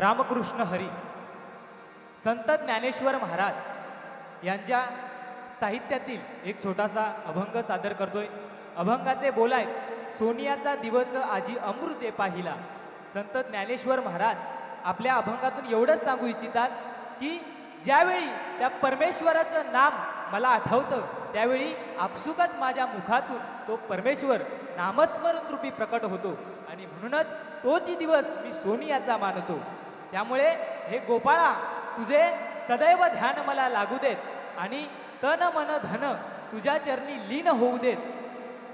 रामकृष्ण हरी संत ज्ञानेश्वर महाराज यांच्या साहित्यातील एक छोटासा अभंग सादर करतोय। अभंगाचे बोल आहेत, सोनियाचा दिवस आजी अमृते पाहिला। संत ज्ञानेश्वर महाराज आपल्या अभंगातून एवढंच सांगू इच्छितात की ज्यावेळी त्या परमेश्वराचं नाम मला आठवतं त्यावेळी आपसुकच माझ्या मुखातून तो परमेश्वर नामस्मरण रूपी प्रकट होतो आणि म्हणूनच तोच दिवस मी सोनियाचा मानतो। त्यामुळे हे गोपाळा तुझे सदैव ध्यान मला लागू देत आणि तन मन धन तुझ्या चरणी लीन होऊ देत।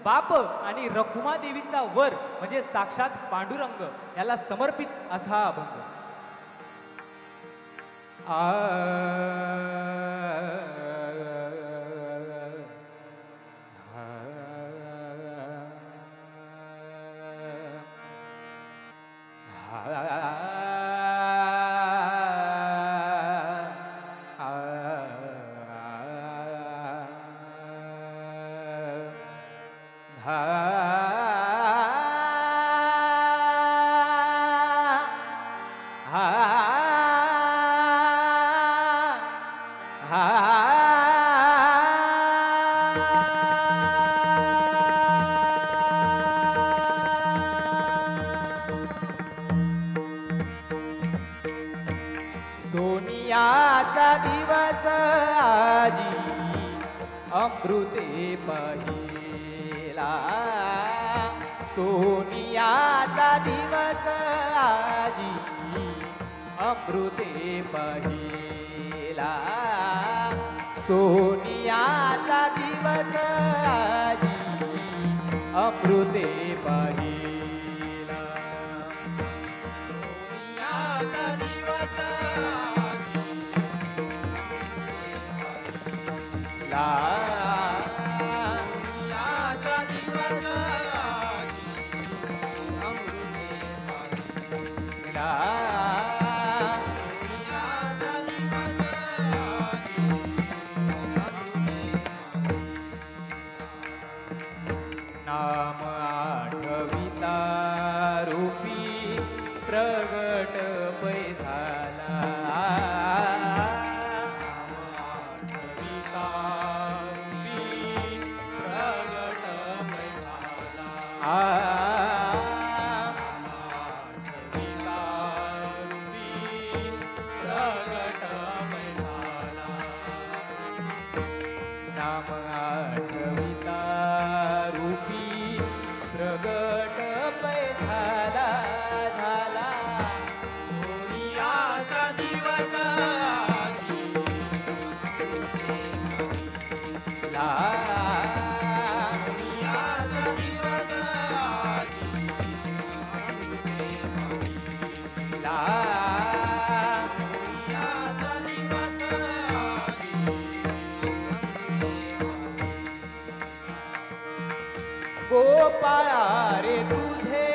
बाप आणि रखुमा देवीचा वर म्हणजे साक्षात पांडुरंग याला समर्पित असा हा अभंग। सोनियाचा दिवस आजी अमृते पाहिला। सोनियाचा दिवस आजी अमृते पाहिला। सोनियाचा दिवस आजी अमृते पाहिला। सोनियाचा दिवस नाम आठविता रूपी प्रगट पैधाला। नाम आठविता रूपी प्रगट पैधाला झाला। सोनियाचा दिवस गोपाळा रे तुझे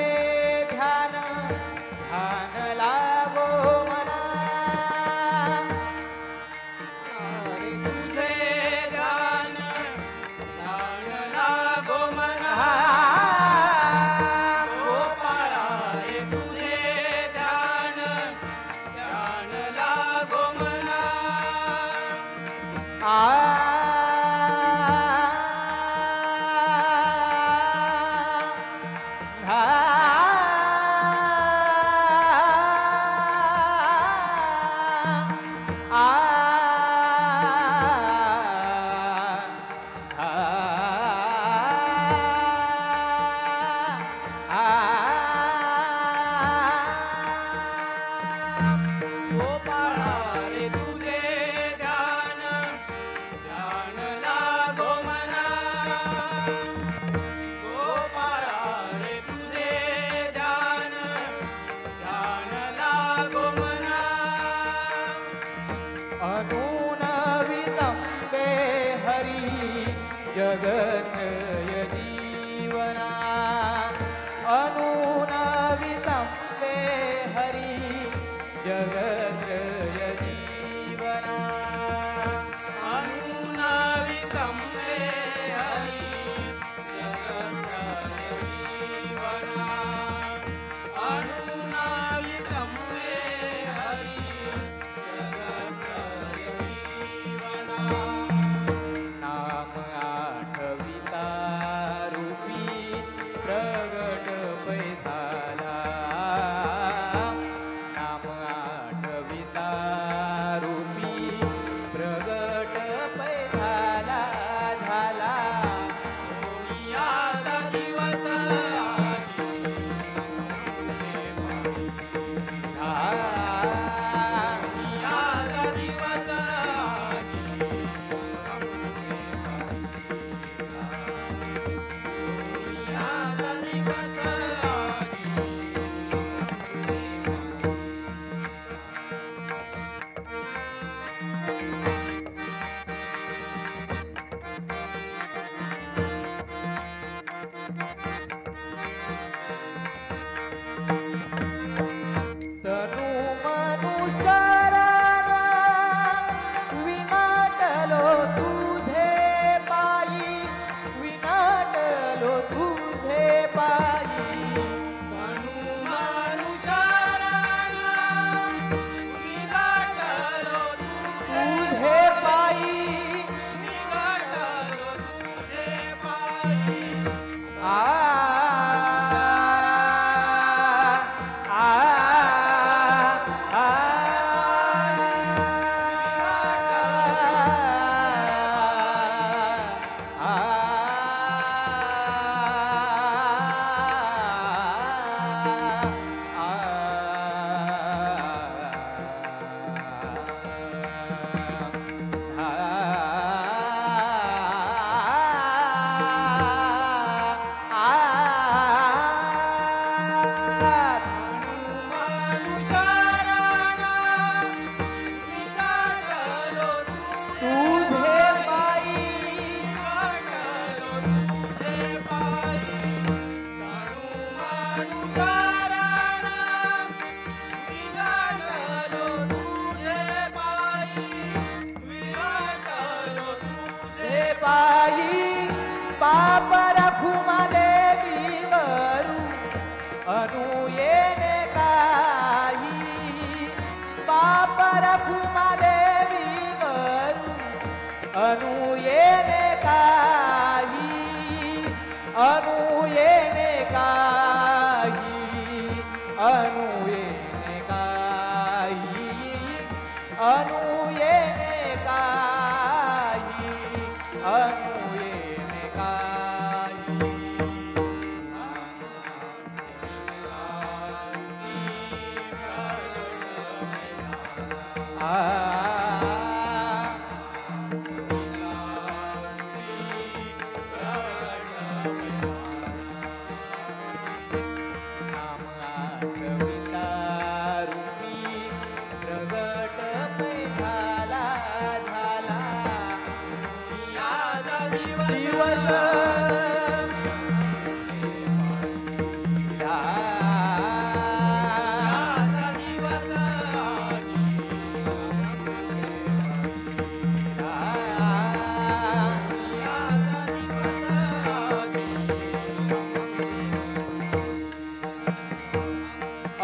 ध्यान ध्यान लागो मना। तुझे ध्यान ध्यान लागो मना। गोपाळा रे तुझे ध्यान ध्यान लागो मना। जगत जीवना अनुनवितंबे हरि जगत जीवना। अनुनवितंबे हरि जगत जीवना। अनुनवितंबे अनुयेने काही अनुयेने काही अनुयेने काही अनुयेने काही अनुयेने काही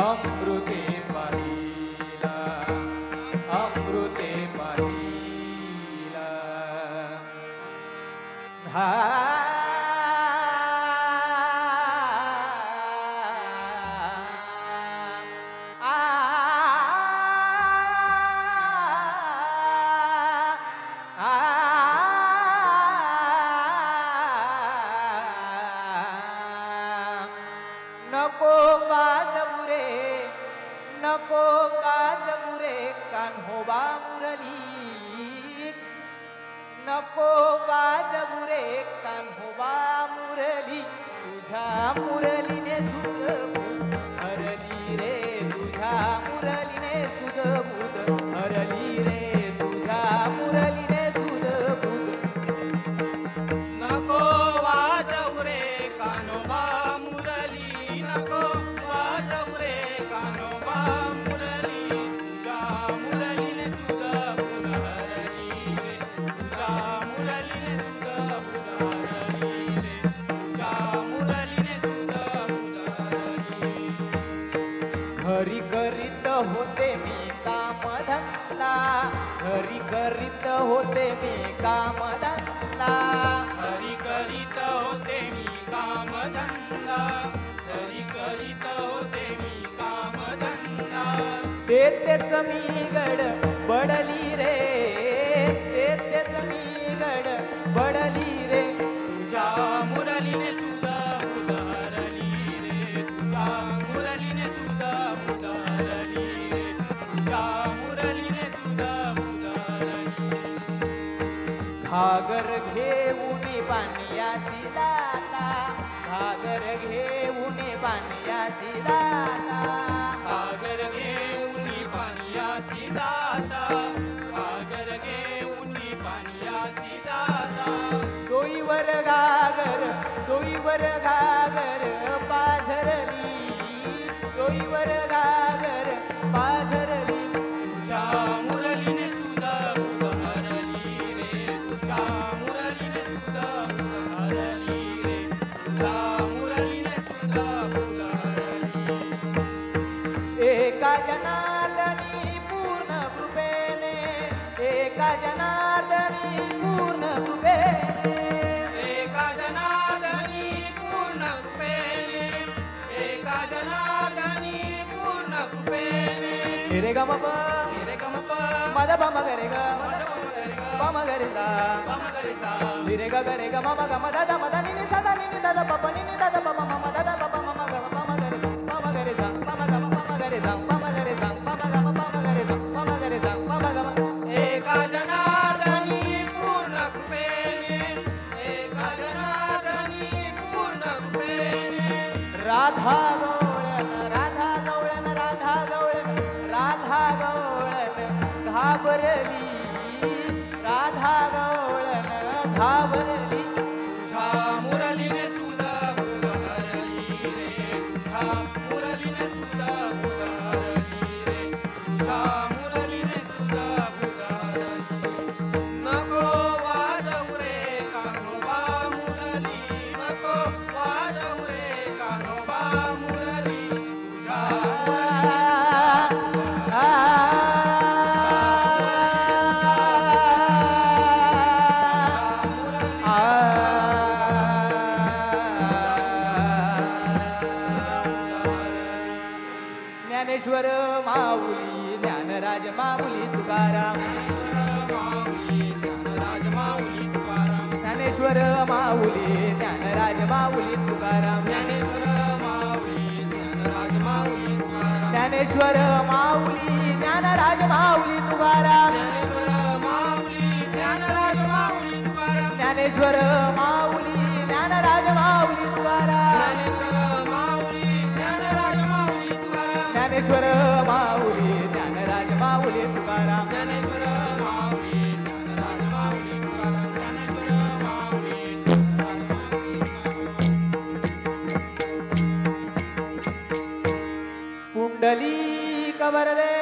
अमृते पाहिला अमृते पाहिला हा नको वाजवू रे नको वाजवू रे कान्होबा मुरली नको वाजवू रे कान्होबा मुरली तुझ्या मुरलीने सुध हरली रे तुझ्या मुरलीने सुध बुध हरली रे तुझ्या मुरलीने सुध बुध नको वाजवू रे कान्होबा मुरली नको वाजवू रे कान्होबा मुरली तुझ्या मुरलीने सुध बुध हरली रे तुझ्या मुरलीने सुध बुध हरली रे तुझ्या मुरलीने सुध बुध हरली घरी करीत होते मी कामधंदा घरी करीत होते मी कामधंदा हरी करीत होते मी कामधंदा हरी करीत होते मी कामधंदा तेच मी गड बडली रे तेच मी गड बडली रे तुझ्या मुरलीने सुद्धा बुध हरली रे तुझ्या मुरलीने सुद्धा बुध हरली रे तुझ्या मुरलीने सुद्धा बुध हरली घागर घेऊन पाण्यासी जाता घागर घेऊन पाण्यासी जाता आगर घेऊन पाण्यासी जाता आगर घेऊन पाण्यासी जाता डोईवर घागर पाझरली डोईवर घागर पाझरली तुझ्या मुरलीने सुद्धा बुध हरली रे तुझ्या मुरलीने सुद्धा बुध हरली रे तुझ्या मुरलीने सुद्धा बुध हरली एका जनार्दनी पूर्ण कृपेने एका जनार्दनी पूर्ण कृपेने एका जनार्दनी पूर्ण कृपेने एका जनार्दनी पूर्ण कृपेने रे गम रे गमप मद बम गरे ग बम गरे सा पम करे सा रे ग गरे ग मम ग मद द मद नि सदा नि द द पप नि द द पप मम द द पप मम ग पम गरे सा पम गरे सा पम गरे सा पम गरे सा पम गरे सा पम गम एका जनार्दनी पूर्ण कृपेने एका जनार्दनी पूर्ण कृपेने राधा गवळण राधा गवळण राधा गवळण राधा गवळण घाबरली राधा गवळण घाबरली तुझ्या मुरलीने सुद्धा बुध हरली रे तुझ्या मुरलीने सुद्धा बुध हरली रे तुझ्या मुरलीने सुद्धा बुध हरली नको वाजवू रे कान्होबा मुरली नको वाजवू रे कान्होबा मुरली तुझ्या मुरलीने माऊली तुकाराम ज्ञानेश्वर माऊली ज्ञानराज माऊली तुकाराम ज्ञानेश्वर माऊली ज्ञानराज माऊली तुकाराम ज्ञानेश्वर माऊली ज्ञानराज माऊली तुकाराम ज्ञानेश्वर माऊली ज्ञानराज माऊली तुकाराम पुंडलिक वरदे